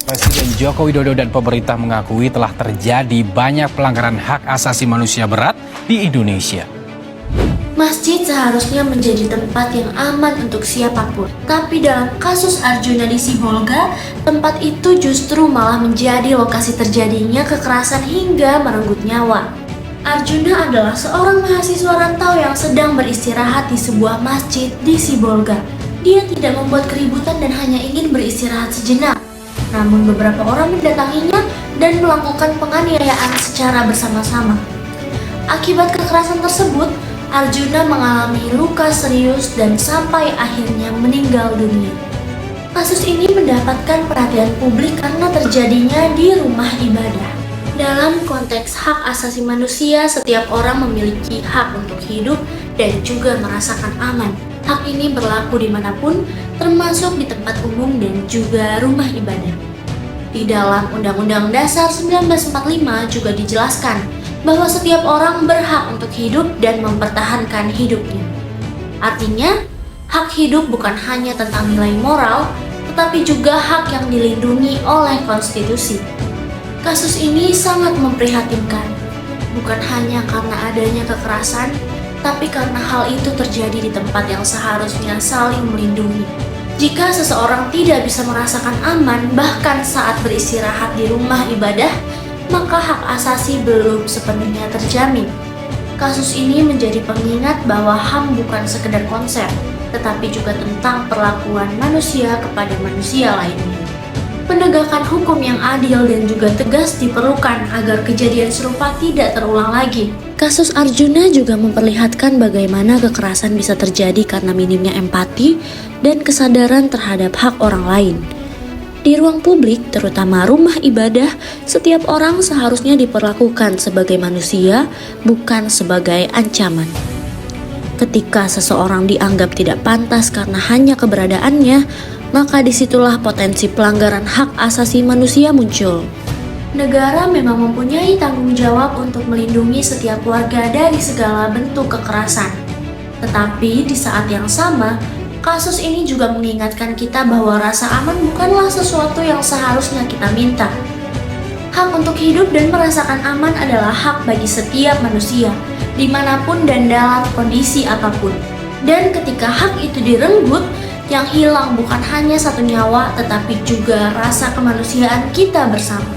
Presiden Joko Widodo dan pemerintah mengakui telah terjadi banyak pelanggaran hak asasi manusia berat di Indonesia. Masjid seharusnya menjadi tempat yang aman untuk siapapun. Tapi dalam kasus Arjuna di Sibolga, tempat itu justru malah menjadi lokasi terjadinya kekerasan hingga merenggut nyawa. Arjuna adalah seorang mahasiswa rantau yang sedang beristirahat di sebuah masjid di Sibolga. Dia tidak membuat keributan dan hanya ingin beristirahat sejenak. Namun beberapa orang mendatanginya dan melakukan penganiayaan secara bersama-sama. Akibat kekerasan tersebut, Arjuna mengalami luka serius dan sampai akhirnya meninggal dunia. Kasus ini mendapatkan perhatian publik karena terjadinya di rumah ibadah. Dalam konteks hak asasi manusia, setiap orang memiliki hak untuk hidup dan juga merasakan aman. Hak ini berlaku dimanapun, termasuk di tempat umum dan juga rumah ibadah. Di dalam Undang-Undang Dasar 1945 juga dijelaskan bahwa setiap orang berhak untuk hidup dan mempertahankan hidupnya. Artinya, hak hidup bukan hanya tentang nilai moral, tetapi juga hak yang dilindungi oleh konstitusi. Kasus ini sangat memprihatinkan, bukan hanya karena adanya kekerasan, tapi karena hal itu terjadi di tempat yang seharusnya saling melindungi. Jika seseorang tidak bisa merasakan aman bahkan saat beristirahat di rumah ibadah, maka hak asasi belum sepenuhnya terjamin. Kasus ini menjadi pengingat bahwa HAM bukan sekedar konsep, tetapi juga tentang perlakuan manusia kepada manusia lainnya. Penegakan hukum yang adil dan juga tegas diperlukan agar kejadian serupa tidak terulang lagi. Kasus Arjuna juga memperlihatkan bagaimana kekerasan bisa terjadi karena minimnya empati dan kesadaran terhadap hak orang lain. Di ruang publik, terutama rumah ibadah, setiap orang seharusnya diperlakukan sebagai manusia, bukan sebagai ancaman. Ketika seseorang dianggap tidak pantas karena hanya keberadaannya, maka disitulah potensi pelanggaran hak asasi manusia muncul. Negara memang mempunyai tanggung jawab untuk melindungi setiap warga dari segala bentuk kekerasan. Tetapi di saat yang sama, kasus ini juga mengingatkan kita bahwa rasa aman bukanlah sesuatu yang seharusnya kita minta. Hak untuk hidup dan merasakan aman adalah hak bagi setiap manusia, dimanapun dan dalam kondisi apapun. Dan ketika hak itu direnggut, yang hilang bukan hanya satu nyawa, tetapi juga rasa kemanusiaan kita bersama.